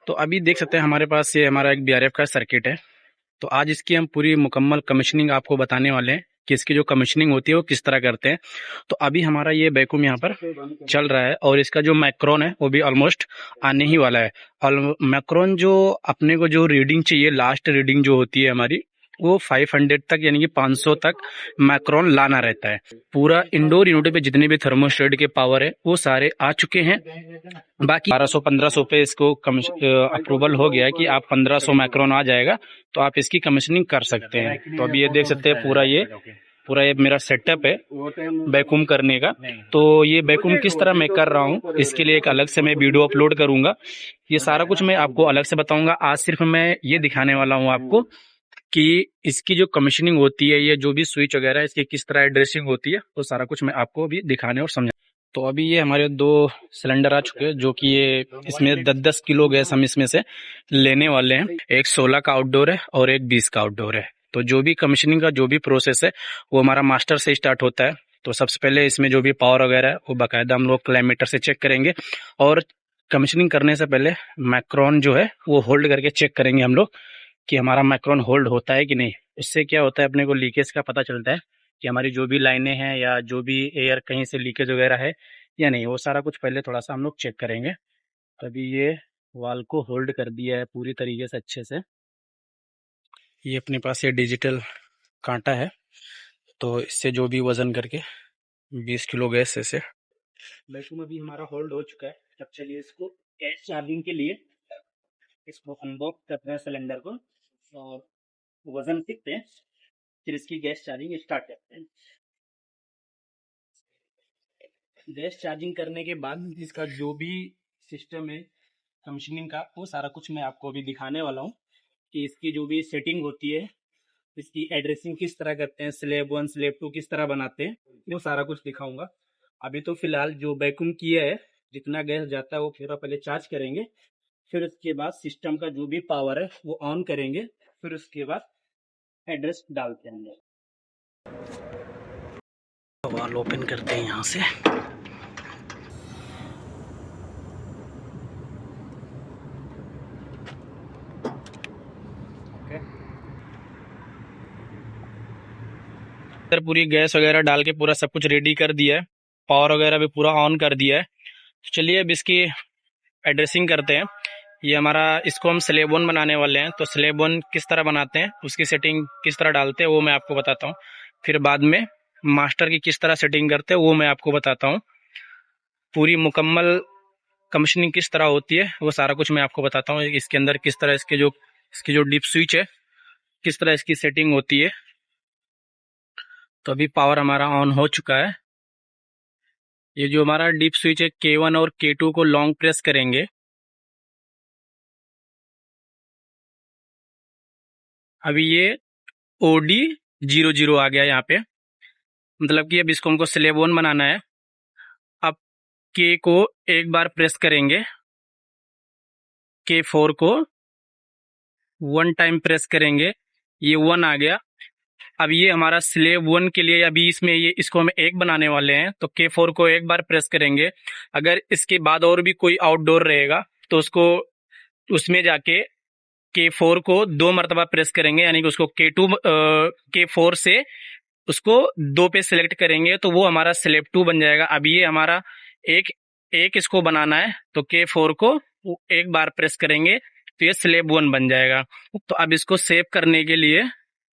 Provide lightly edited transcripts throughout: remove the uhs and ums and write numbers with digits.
तो अभी देख सकते हैं हमारे पास ये हमारा एक बीआरएफ का सर्किट है। तो आज इसकी हम पूरी मुकम्मल कमीशनिंग आपको बताने वाले हैं कि इसकी जो कमीशनिंग होती है वो किस तरह करते हैं। तो अभी हमारा ये वैक्यूम यहाँ पर चल रहा है और इसका जो मैक्रोन है वो भी ऑलमोस्ट आने ही वाला है। और मैक्रोन जो अपने को जो रीडिंग चाहिए, लास्ट रीडिंग जो होती है हमारी, वो 500 तक यानी कि 500 तक मैक्रोन लाना रहता है। पूरा इंडोर यूनिट पे जितने भी थर्मोस्टेट के पावर है वो सारे आ चुके हैं। बाकी 1200-1500 पे इसको अप्रूवल हो गया है कि आप 1500 मैक्रोन आ जाएगा तो आप इसकी कमीशनिंग कर सकते हैं। तो अभी ये देख सकते हैं पूरा ये मेरा सेटअप है वैक्यूम करने का। तो ये वैक्यूम किस तरह मैं कर रहा हूँ इसके लिए एक अलग से मैं वीडियो अपलोड करूंगा। ये सारा कुछ मैं आपको अलग से बताऊंगा। आज सिर्फ मैं ये दिखाने वाला हूँ आपको कि इसकी जो कमीशनिंग होती है, ये जो भी स्विच वगैरह है, इसकी किस तरह ड्रेसिंग होती है, तो सारा कुछ मैं आपको अभी दिखाने और समझा। तो अभी ये हमारे 2 सिलेंडर आ चुके हैं जो कि ये इसमें 10-10 किलो गैस हम इसमें से लेने वाले हैं। एक 16 का आउटडोर है और एक 20 का आउटडोर है। तो जो भी कमीशनिंग का जो भी प्रोसेस है वो हमारा मास्टर से स्टार्ट होता है। तो सबसे पहले इसमें जो भी पावर वगैरह है वो बाकायदा हम लोग क्लाइमेटर से चेक करेंगे और कमीशनिंग करने से पहले मैक्रोन जो है वो होल्ड करके चेक करेंगे हम लोग कि हमारा मैक्रोन होल्ड होता है कि नहीं। इससे क्या होता है, अपने को लीकेज का पता चलता है कि हमारी जो भी लाइनें हैं या जो भी एयर कहीं से लीकेज वगैरह है या नहीं, वो सारा कुछ पहले थोड़ा सा हम लोग चेक करेंगे। तो अभी ये वाल को होल्ड कर दिया है पूरी तरीके से अच्छे से। ये अपने पास ये डिजिटल कांटा है, तो इससे जो भी वजन करके 20 किलो गैस से वैक्यूम अभी हमारा होल्ड हो चुका है। अब चलिए इसको गैस चार्जिंग के लिए इसको अनबॉक्स करते हैं सिलेंडर को और वजन सीखते हैं, फिर इसकी गैस चार्जिंग स्टार्ट करते हैं। गैस चार्जिंग करने के बाद इसका जो भी सिस्टम है कमीशनिंग का, वो सारा कुछ मैं आपको अभी दिखाने वाला हूँ कि इसकी जो भी सेटिंग होती है, इसकी एड्रेसिंग किस तरह करते हैं, स्लैब 1 स्लैब 2 किस तरह बनाते हैं, वो सारा कुछ दिखाऊंगा। अभी तो फिलहाल जो वैक्यूम किया है, जितना गैस जाता है वो फिर पहले चार्ज करेंगे, फिर उसके बाद सिस्टम का जो भी पावर है वो ऑन करेंगे, फिर उसके बाद एड्रेस डालते हैं। वाल ओपन करते हैं यहाँ से। पूरी गैस वगैरह डाल के पूरा सब कुछ रेडी कर दिया है, पावर वगैरह भी पूरा ऑन कर दिया है। तो चलिए अब इसकी एड्रेसिंग करते हैं। ये हमारा, इसको हम स्लैब 1 बनाने वाले हैं, तो स्लैब 1 किस तरह बनाते हैं, उसकी सेटिंग किस तरह डालते हैं वो मैं आपको बताता हूँ। फिर बाद में मास्टर की किस तरह सेटिंग करते हैं वो मैं आपको बताता हूँ। पूरी मुकम्मल कमीशनिंग किस तरह होती है वो सारा कुछ मैं आपको बताता हूँ। इसके अंदर किस तरह इसकी जो डीप स्विच है किस तरह इसकी सेटिंग होती है। तो अभी पावर हमारा ऑन हो चुका है। ये जो हमारा डीप स्विच है K1 और K2 को लॉन्ग प्रेस करेंगे। अभी ये OD00 आ गया यहाँ पे, मतलब कि अब इसको हमको स्लैब 1 बनाना है। अब K को एक बार प्रेस करेंगे, K4 को 1 टाइम प्रेस करेंगे, ये 1 आ गया। अब ये हमारा स्लैब 1 के लिए अभी इसमें ये इसको हम एक बनाने वाले हैं, तो K4 को एक बार प्रेस करेंगे। अगर इसके बाद और भी कोई आउटडोर रहेगा तो उसको उसमें जाके K4 को 2 मरतबा प्रेस करेंगे, यानी कि उसको K4 से उसको 2 पे सिलेक्ट करेंगे तो वो हमारा स्लैब 2 बन जाएगा। अब ये हमारा एक इसको बनाना है, तो K4 को एक बार प्रेस करेंगे तो ये स्लैब 1 बन जाएगा। तो अब इसको सेव करने के लिए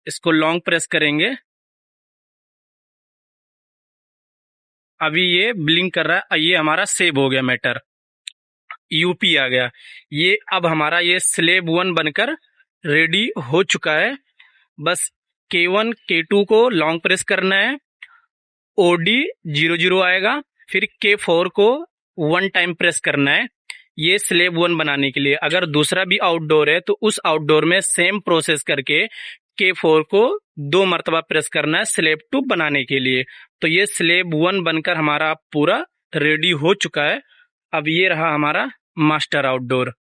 इसको लॉन्ग प्रेस करेंगे। अभी ये ब्लिंक कर रहा है, ये हमारा सेव हो गया मैटर, यूपी आ गया। ये अब हमारा ये स्लैब 1 बनकर रेडी हो चुका है। बस K1 K2 को लॉन्ग प्रेस करना है, OD00 आएगा, फिर K4 को 1 टाइम प्रेस करना है, ये स्लैब 1 बनाने के लिए। अगर दूसरा भी आउटडोर है तो उस आउटडोर में सेम प्रोसेस करके K4 को 2 मरतबा प्रेस करना है स्लैब 2 बनाने के लिए। तो ये स्लैब 1 बनकर हमारा पूरा रेडी हो चुका है। अब ये रहा हमारा मास्टर आउटडोर।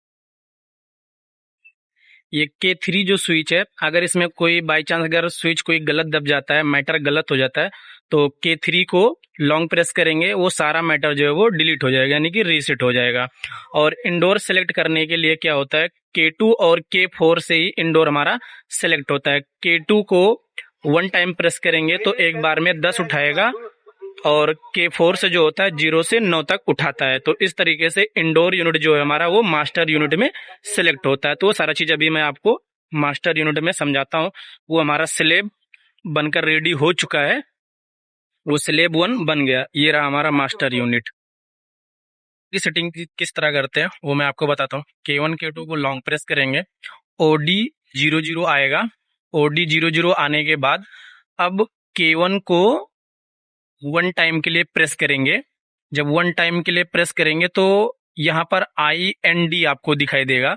ये K3 जो स्विच है, अगर इसमें कोई बाई चांस अगर स्विच कोई गलत दब जाता है, मैटर गलत हो जाता है, तो K3 को लॉन्ग प्रेस करेंगे, वो सारा मैटर जो है वो डिलीट हो जाएगा, यानी कि रीसेट हो जाएगा। और इंडोर सेलेक्ट करने के लिए क्या होता है, K2 और K4 से ही इंडोर हमारा सेलेक्ट होता है। K2 को 1 टाइम प्रेस करेंगे तो एक बार में 10 उठाएगा, और K4 से जो होता है 0 से 9 तक उठाता है। तो इस तरीके से इंडोर यूनिट जो है हमारा वो मास्टर यूनिट में सिलेक्ट होता है। तो वो सारा चीज अभी मैं आपको मास्टर यूनिट में समझाता हूँ। वो हमारा स्लेब बनकर रेडी हो चुका है, वो स्लेब 1 बन गया, ये रहा हमारा मास्टर यूनिट। की सेटिंग किस तरह करते हैं वो मैं आपको बताता हूँ। K1 K2 को लॉन्ग प्रेस करेंगे, OD00 आएगा। OD00 आने के बाद अब K1 को 1 टाइम के लिए प्रेस करेंगे। जब 1 टाइम के लिए प्रेस करेंगे तो यहाँ पर IND आपको दिखाई देगा।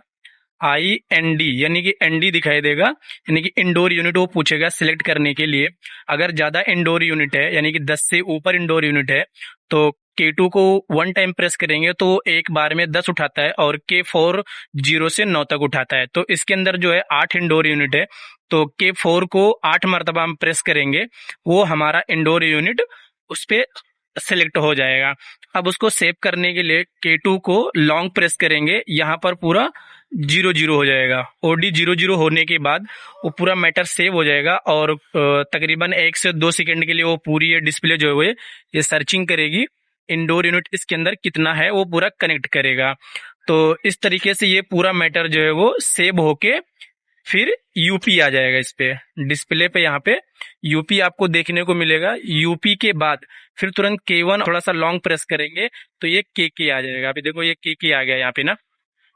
IND यानी कि ND दिखाई देगा, यानी कि इंडोर यूनिट वो पूछेगा सिलेक्ट करने के लिए। अगर ज्यादा इंडोर यूनिट है, यानी कि 10 से ऊपर इंडोर यूनिट है, तो K2 को 1 टाइम प्रेस करेंगे तो एक बार में 10 उठाता है, और K4 0 से 9 तक उठाता है। तो इसके अंदर जो है 8 इंडोर यूनिट है, तो K4 को 8 मरतबा हम प्रेस करेंगे, वो हमारा इंडोर यूनिट उस पे सेलेक्ट हो जाएगा। अब उसको सेव करने के लिए K2 को लॉन्ग प्रेस करेंगे, यहाँ पर पूरा 0 हो जाएगा। OD00 होने के बाद वो पूरा मैटर सेव हो जाएगा, और तकरीबन 1 से 2 सेकंड के लिए वो पूरी ये डिस्प्ले जो है ये सर्चिंग करेगी, इंडोर यूनिट इसके अंदर कितना है वो पूरा कनेक्ट करेगा। तो इस तरीके से ये पूरा मैटर जो है वो सेव होके फिर यूपी आ जाएगा इस पे डिस्प्ले पे। यहाँ पे यूपी आपको देखने को मिलेगा। यूपी के बाद फिर तुरंत K1 थोड़ा सा लॉन्ग प्रेस करेंगे तो ये KK आ जाएगा। अभी देखो ये KK आ गया यहाँ पे ना,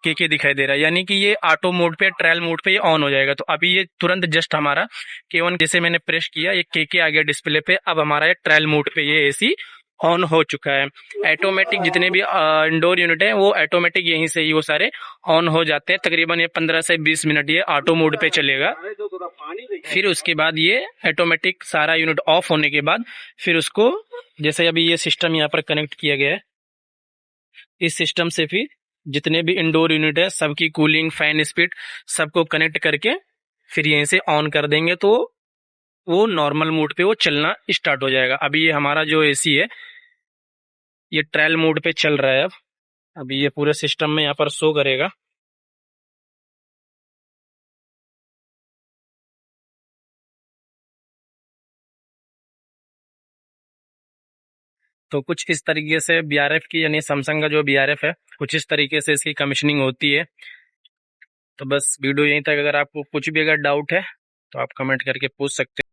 KK दिखाई दे रहा है, यानी कि ये ऑटो मोड पे, ट्रायल मोड पे ये ऑन हो जाएगा। तो अभी ये तुरंत जस्ट हमारा K1 जैसे मैंने प्रेस किया, ये KK आ गया डिस्प्ले पे। अब हमारा ये ट्रायल मोड पे ये AC ऑन हो चुका है। ऑटोमेटिक जितने भी इंडोर यूनिट है वो ऑटोमेटिक यहीं से ही वो सारे ऑन हो जाते हैं। तकरीबन ये 15 से 20 मिनट ये ऑटो मोड पे चलेगा। फिर उसके बाद ये ऑटोमेटिक सारा यूनिट ऑफ होने के बाद फिर उसको, जैसे अभी ये सिस्टम यहाँ पर कनेक्ट किया गया है, इस सिस्टम से फिर जितने भी इंडोर यूनिट है सबकी कूलिंग, फैन स्पीड सबको कनेक्ट करके फिर यहीं से ऑन कर देंगे, तो वो नॉर्मल मोड पे वो चलना स्टार्ट हो जाएगा। अभी ये हमारा जो AC है ये ट्रायल मोड पे चल रहा है। अब अभी ये पूरे सिस्टम में यहाँ पर शो करेगा। तो कुछ इस तरीके से BRF की, यानी सैमसंग का जो BRF है, कुछ इस तरीके से इसकी कमीशनिंग होती है। तो बस वीडियो यहीं तक। अगर आपको कुछ भी अगर डाउट है तो आप कमेंट करके पूछ सकते हैं।